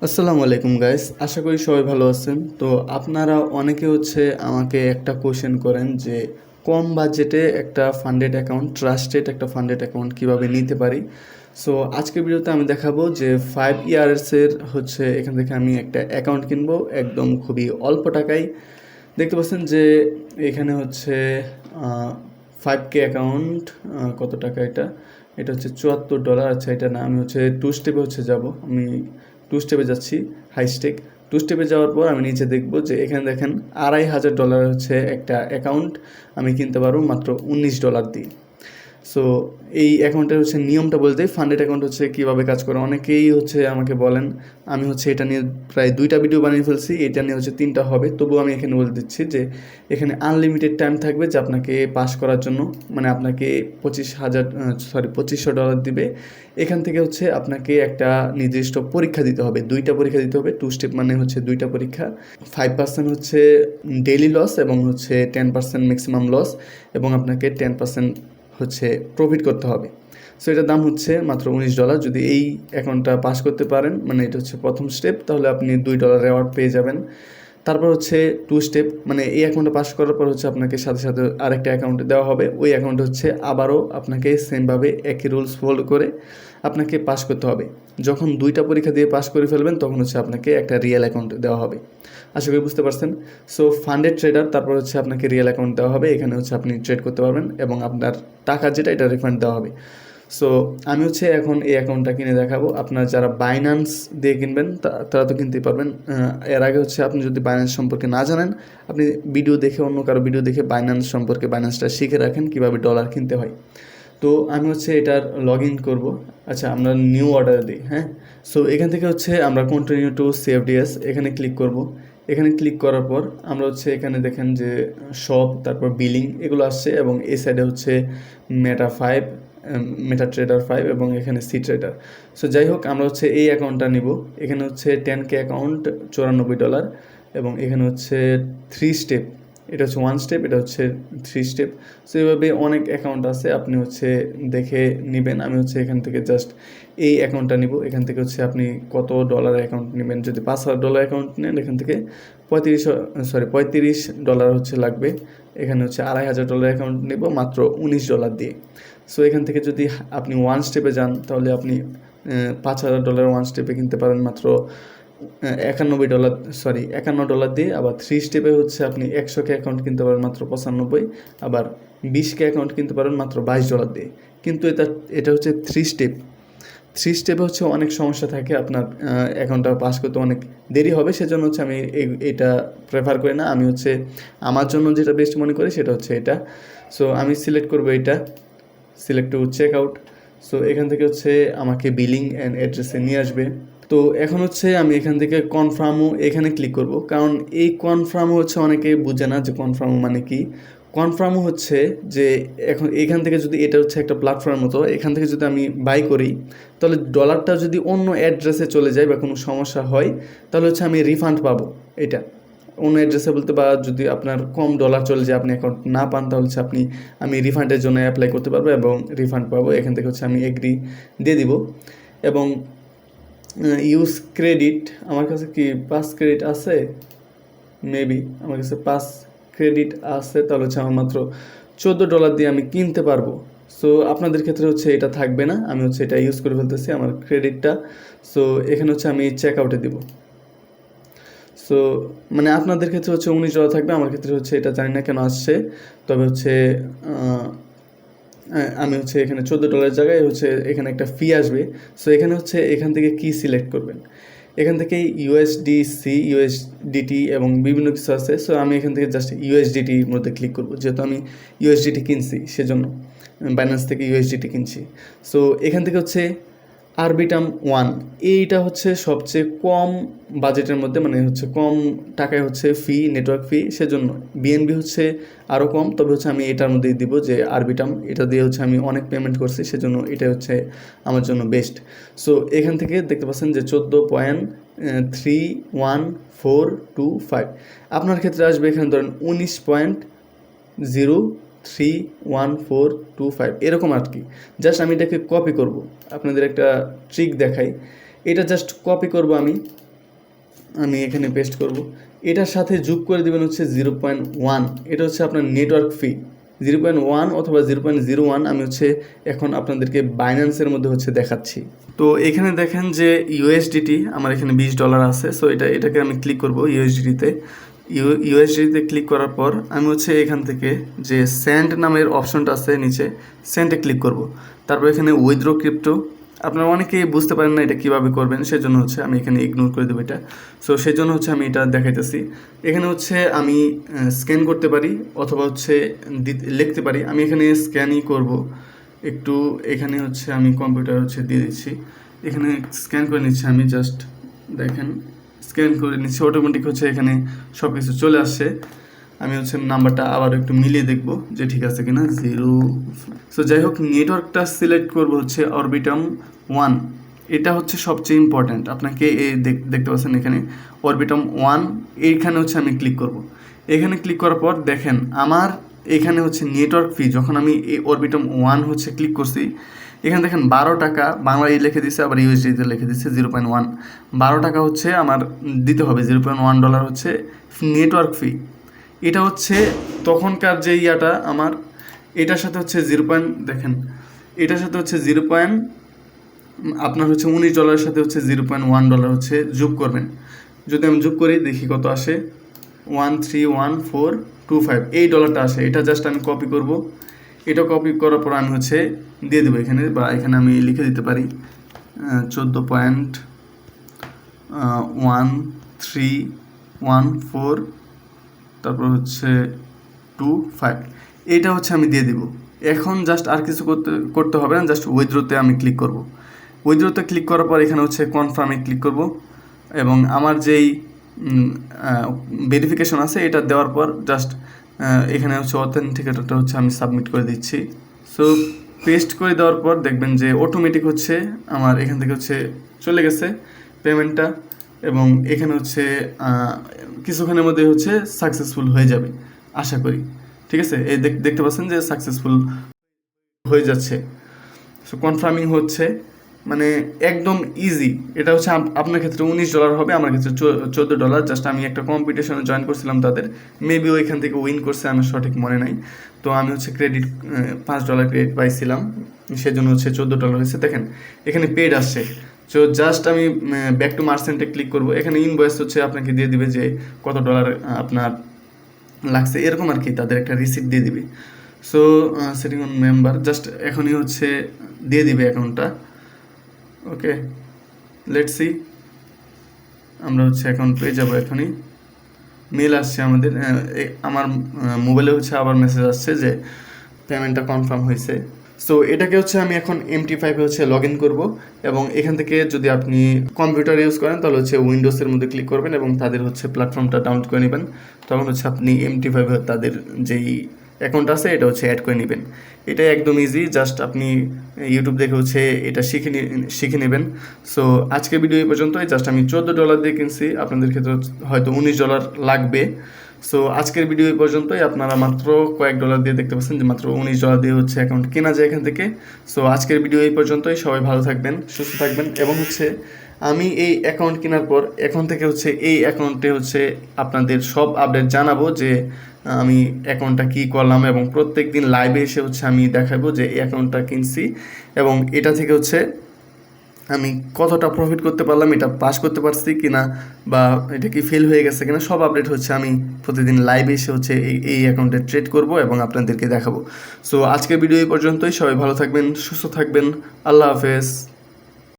আসসালামু আলাইকুম গাইস, আশা করি সবাই ভালো আছেন। তো আপনারা অনেকে আমাকে একটা কোশ্চেন করেন যে কম বাজেটে একটা ফান্ডেড অ্যাকাউন্ট, ট্রাস্টেড একটা ফান্ডেড অ্যাকাউন্ট কীভাবে নিতে পারি। সো আজকের ভিডিওতে আমি দেখাবো যে 5 ইয়ার্সের এখান থেকে আমি একটা অ্যাকাউন্ট কিনবো একদম খুবই অল্প টাকায়। দেখতে পাচ্ছেন যে এখানে 5K অ্যাকাউন্ট। কত টাকা এটা? এটা $74। আচ্ছা, এটা না, আমি টু স্টেপে যাব। আমি টু স্টেপে যাচ্ছি, হাই স্টেক। টু স্টেপে যাওয়ার পর আমি নিচে দেখব যে এখানে দেখেন $2500 একটা অ্যাকাউন্ট আমি কিনতে পারবো মাত্র $19 দিয়ে। সো এই অ্যাকাউন্টের নিয়মটা বলতে, ফান্ডেড অ্যাকাউন্ট কীভাবে কাজ করে অনেকেই আমাকে বলেন। আমি এটা নিয়ে প্রায় 2টা ভিডিও বানিয়ে ফেলছি, এটা নিয়ে 3টা হবে। তবুও আমি এখানে বলে দিচ্ছি যে এখানে আনলিমিটেড টাইম থাকবে যে আপনাকে পাস করার জন্য, মানে আপনাকে $2500 দিবে। এখান থেকে আপনাকে একটা নির্দিষ্ট পরীক্ষা দিতে হবে, 2টা পরীক্ষা দিতে হবে। টু স্টেপ মানে 2টা পরীক্ষা। 5% ডেইলি লস এবং 10% ম্যাক্সিমাম লস, এবং আপনাকে 10% প্রফিট করতে হবে। সো এটার দাম মাত্র $19। যদি এই অ্যাকাউন্টটা পাস করতে পারেন, মানে এটা প্রথম স্টেপ, তাহলে আপনি $2 রেওয়ার্ড পেয়ে যাবেন। তারপর টু স্টেপ, মানে এই অ্যাকাউন্টটা পাস করার পর আপনাকে সাথে সাথে আরেকটা অ্যাকাউন্টে দেওয়া হবে। ওই অ্যাকাউন্টে আবারও আপনাকে সেমভাবে একই রুলস ফলো করে আপনাকে পাস করতে হবে। যখন 2টা পরীক্ষা দিয়ে পাস করে ফেলবেন, তখন আপনাকে একটা রিয়েল অ্যাকাউন্ট দেওয়া হবে। আশা করি বুঝতে পারছেন। সো ফান্ডেড ট্রেডার, তারপর আপনাকে রিয়েল অ্যাকাউন্ট দেওয়া হবে। এখানে আপনি ট্রেড করতে পারবেন এবং আপনার টাকা যেটা, এটা রিফান্ড দেওয়া হবে। সো আমি এখন এই অ্যাকাউন্টটা কিনে দেখাবো। আপনার যারা বাইন্যান্স দিয়ে কিনবেন তারা তো কিনতেই পারবেন। এর আগে আপনি যদি বাইন্যান্স সম্পর্কে না জানেন, আপনি ভিডিও দেখে, অন্য কারো ভিডিও দেখে বাইন্যান্স সম্পর্কে, বাইন্যান্সটা শিখে রাখেন কীভাবে ডলার কিনতে হয়। তো আমি এটার লগ ইন করবো। আচ্ছা, আমরা নিউ অর্ডার দিই। হ্যাঁ, সো এখান থেকে আমরা কন্টিনিউ টু CFDS এখানে ক্লিক করব। এখানে ক্লিক করার পর আমরা এখানে দেখেন যে শপ, তারপর বিলিং, এগুলো আসছে, এবং এই সাইডে মেটা ট্রেডার 5, এবং এখানে সি ট্রেডার। সো যাই হোক, আমরা এই অ্যাকাউন্টটা নিব। এখানে 10K অ্যাকাউন্ট $94, এবং এখানে 3 স্টেপ। এটা 1 স্টেপ, এটা 3 স্টেপ। সো এইভাবে অনেক অ্যাকাউন্ট আছে, আপনি দেখে নেবেন। আমি এখান থেকে জাস্ট এই অ্যাকাউন্টটা নিব। এখান থেকে আপনি কত ডলার অ্যাকাউন্ট নেবেন। যদি $5000 অ্যাকাউন্ট নেন, এখান থেকে $35 লাগবে। এখানে $2500 অ্যাকাউন্ট নেব মাত্র $19 দিয়ে। সো এখান থেকে যদি আপনি 1 স্টেপে যান, তাহলে আপনি $5000 1 স্টেপে কিনতে পারেন মাত্র $51 দিয়ে। আবার 3 স্টেপে আপনি 100K অ্যাকাউন্ট কিনতে পারেন মাত্র 95। আবার 20K অ্যাকাউন্ট কিনতে পারেন মাত্র $22 দিয়ে। কিন্তু এটা 3 স্টেপ। 3 স্টেপে অনেক সমস্যা থাকে, আপনার অ্যাকাউন্টটা পাস করতে অনেক দেরি হবে। সেজন্য আমি এটা প্রেফার করি না। আমি আমার জন্য যেটা বেস্ট মনে করি সেটা এটা। সো আমি সিলেক্ট করবো এটা, select to check out. So এখান থেকে আমাকে বিলিং অ্যান্ড অ্যাড্রেসে নিয়ে আসবে। তো এখন আমি এখান থেকে কনফার্মও এখানে ক্লিক করব, কারণ এই কনফার্মও অনেকে বুঝে না যে কনফার্মও মানে কি। কনফার্মও যে এখন এখান থেকে যদি এটা একটা প্ল্যাটফর্মের মতো, এখান থেকে যদি আমি বাই করি, তাহলে ডলারটা যদি অন্য অ্যাড্রেসে চলে যায় বা কোনো সমস্যা হয়, তাহলে আমি রিফান্ড পাবো। এটা অন্য অ্যাড্রেসে বলতে, বা যদি আপনার কম ডলার চলে যায়, আপনি অ্যাকাউন্ট না পান, তাহলে আমি রিফান্ডের জন্য অ্যাপ্লাই করতে পারবো এবং রিফান্ড পাবো। এখান থেকে আমি এগ্রি দিয়ে দিব। এবং ইউজ ক্রেডিট, আমার কাছে কি 5 ক্রেডিট আছে, মেবি আমার কাছে 5 ক্রেডিট আছে, তাহলে আমার মাত্র $14 দিয়ে আমি কিনতে পারবো। সো আপনাদের ক্ষেত্রে এটা থাকবে না। আমি এটা ইউজ করে ফেলতেছি আমার ক্রেডিটটা। সো এখানে আমি চেক আউটে দিব। সো মানে আপনাদের ক্ষেত্রে $19 থাকবে, আমার ক্ষেত্রে এটা জানি না কেন আসছে। তবে আমি এখানে $14 জায়গায় এখানে একটা ফি আসবে। সো এখানে এখান থেকে কি সিলেক্ট করবেন, এখান থেকে USDC, USDT এবং বিভিন্ন কিছু আছে। সো আমি এখান থেকে জাস্ট USDTর মধ্যে ক্লিক করব, যেহেতু আমি USDT কিনছি, সেজন্য বাইন্যান্স থেকে USDT কিনছি। সো এখান থেকে আরবিটাম 1, এইটা সবচেয়ে কম বাজেটের মধ্যে, মানে কম টাকায় ফি, নেটওয়ার্ক ফি। সেজন্য BNB আরও কম, তবে আমি এটার মধ্যেই দিব যে আরবিটাম, এটা দিয়ে আমি অনেক পেমেন্ট করছি, সেজন্য এটা আমার জন্য বেস্ট। সো এখান থেকে দেখতে পাচ্ছেন যে 14.31425, আপনার ক্ষেত্রে আসবে এখানে ধরেন 19.031425, এরকম আর কি। জাস্ট আমি এটাকে কপি করব, আপনাদের একটা ট্রিক দেখাই। এটা জাস্ট কপি করব আমি, আমি এখানে পেস্ট করব। এটার সাথে যোগ করে দেবেন হচ্ছে 0.1, এটা হচ্ছে আপনার নেটওয়ার্ক ফি 0.1 অথবা 0.01। আমি হচ্ছে এখন আপনাদেরকে বাইন্যান্সের মধ্যে হচ্ছে দেখাচ্ছি। তো এখানে দেখেন যে ইউএসডিটি আমার এখানে $20 আছে। সো এটাকে আমি ক্লিক করব ইউএসডিতে ক্লিক করার পর আমি হচ্ছে এখান থেকে যে সেন্ড নামের অপশনটা আছে নিচে, সেন্ডে ক্লিক করব। তারপর এখানে উইথড্র ক্রিপ্টো, আপনারা অনেকেই বুঝতে পারেন না এটা কীভাবে করবেন, সেজন্য হচ্ছে আমি এখানে ইগনোর করে দেবো এটা। সো সেই জন্য হচ্ছে আমি এটা দেখাইতেছি। এখানে হচ্ছে আমি স্ক্যান করতে পারি অথবা হচ্ছে লিখতে পারি। আমি এখানে স্ক্যানই করব একটু। এখানে হচ্ছে আমি কম্পিউটার হচ্ছে দিয়ে দিচ্ছি, এখানে স্ক্যান করে নিচ্ছি আমি। জাস্ট দেখেন স্ক্যান করে নিচ্ছি, অটোমেটিক হচ্ছে এখানে সব কিছু চলে আসছে। আমি হচ্ছে নাম্বারটা আবার একটু মিলিয়ে দেখব যে ঠিক আছে কিনা 0। সো যাই হোক, নেটওয়ার্কটা সিলেক্ট করব হচ্ছে অরবিটাম 1, এটা হচ্ছে সবচেয়ে ইম্পর্ট্যান্ট। আপনাকে দেখতে পাচ্ছেন এখানে অরবিটাম 1, এইখানে হচ্ছে আমি ক্লিক করব। এখানে ক্লিক করার পর দেখেন আমার এখানে হচ্ছে নেটওয়ার্ক ফি, যখন আমি এই অরবিটাম 1 হচ্ছে ক্লিক করছি, এখানে দেখেন 12 টাকা বাংলায় লিখে দিচ্ছে, আবার ইউএসডিতে লিখে দিচ্ছে 0.1। 12 টাকা হচ্ছে আমার দিতে হবে, $0.1 হচ্ছে নেটওয়ার্ক ফি। এটা হচ্ছে তখনকার যে ইয়াটা আমার, এটার সাথে হচ্ছে দেখেন এটার সাথে হচ্ছে আপনার হচ্ছে $19 সাথে হচ্ছে $0.1 হচ্ছে যোগ করবেন। যদি আমি যোগ করি দেখি কত আসে, 131425 এই ডলারটা আসে। এটা জাস্ট আমি কপি করব। এটা কপি করার পর আমি হচ্ছে দিয়ে দেবো এখানে, বা এখানে আমি লিখে দিতে পারি 14.1314, তারপর হচ্ছে 25, এইটা হচ্ছে আমি দিয়ে দিব। এখন জাস্ট আর কিছু করতে হবে না, জাস্ট উইথড্রোতে আমি ক্লিক করব। উইথড্রোতে ক্লিক করার পর এখানে হচ্ছে কনফার্মে ক্লিক করব, এবং আমার যেই ভেরিফিকেশন আছে এটা দেওয়ার পর জাস্ট এখানে হচ্ছে অথেন্টিকেটরটা হচ্ছে আমি সাবমিট করে দিচ্ছি। সো পেস্ট করে দেওয়ার পর দেখবেন যে অটোমেটিক হচ্ছে আমার এখান থেকে হচ্ছে চলে গেছে পেমেন্টটা, এবং এখানে হচ্ছে কিছুক্ষণের মধ্যে হচ্ছে সাকসেসফুল হয়ে যাবে আশা করি। ঠিক আছে, এই দেখতে পাচ্ছেন যে সাকসেসফুল হয়ে যাচ্ছে। সো কনফার্মিং হচ্ছে, মানে একদম ইজি। এটা হচ্ছে আপনার ক্ষেত্রে $19 হবে, আমার ক্ষেত্রে $14। জাস্ট আমি একটা কম্পিটিশনে জয়েন করছিলাম তাদের, মেবি ওইখান থেকে উইন করছে, আমার সঠিক মনে নাই। তো আমি হচ্ছে ক্রেডিট $5 ক্রেডিট পাইছিলাম, সেজন্য হচ্ছে $14 হয়েছে। দেখেন এখানে পেড আসছে। সো জাস্ট আমি ব্যাক টু মার্চেন্টে ক্লিক করব। এখানে ইনভয়েস হচ্ছে আপনাকে দিয়ে দিবে যে কত ডলার আপনার লাগছে, এরকম আর কি, তাদের একটা রিসিপ্ট দিয়ে দিবে। So setting on member, just এখনই হচ্ছে দিয়ে দিবে অ্যাকাউন্টটা। ওকে, লেটস সি, আমরা হচ্ছে অ্যাকাউন্ট পেয়ে যাবো এখনই। মেল আসছে আমাদের, আমার মোবাইলে হচ্ছে আবার মেসেজ আসছে যে পেমেন্টটা কনফার্ম হয়েছে। সো এটাকে হচ্ছে আমি এখন MT5 হচ্ছে লগ ইন করবো, এবং এখান থেকে যদি আপনি কম্পিউটার ইউজ করেন তাহলে হচ্ছে উইন্ডোজের মধ্যে ক্লিক করবেন এবং তাদের হচ্ছে প্ল্যাটফর্মটা ডাউনলোড করে নেবেন। তখন হচ্ছে আপনি MT5 তাদের যেই অ্যাকাউন্ট আছে এটা হচ্ছে অ্যাড করে নেবেন। এটা একদম ইজি, জাস্ট আপনি ইউটিউব দেখে হচ্ছে এটা শিখে নেবেন। সো আজকের ভিডিও এই পর্যন্তই। জাস্ট আমি $14 দিয়ে কিনছি, আপনাদের ক্ষেত্রে হয়তো $19 লাগবে। সো আজকের ভিডিও এই পর্যন্তই। আপনারা মাত্র কয়েক ডলার দিয়ে দেখতে পাচ্ছেন যে মাত্র $19 দিয়ে হচ্ছে অ্যাকাউন্ট কেনা যায় এখান থেকে। সো আজকের ভিডিও এই পর্যন্তই। সবাই ভালো থাকবেন, সুস্থ থাকবেন, এবং হচ্ছে আমি এই অ্যাকাউন্ট কেনার পর এখন থেকে হচ্ছে এই অ্যাকাউন্টে হচ্ছে আপনাদের সব আপডেট জানাবো যে আমি অ্যাকাউন্টটা কী করলাম, এবং প্রত্যেক দিন লাইভে এসে হচ্ছে আমি দেখাবো যে এই অ্যাকাউন্টটা কিনছি এবং এটা থেকে হচ্ছে আমি কতটা প্রফিট করতে পারলাম, এটা পাস করতে পারছি কিনা, বা এটা কি ফেল হয়ে গেছে কিনা, সব আপডেট হচ্ছে আমি প্রতিদিন লাইভে এসে হচ্ছে এই অ্যাকাউন্টে ট্রেড করব এবং আপনাদেরকে দেখাবো। সো আজকের ভিডিও এই পর্যন্তই। সবাই ভালো থাকবেন, সুস্থ থাকবেন, আল্লাহ হাফেজ।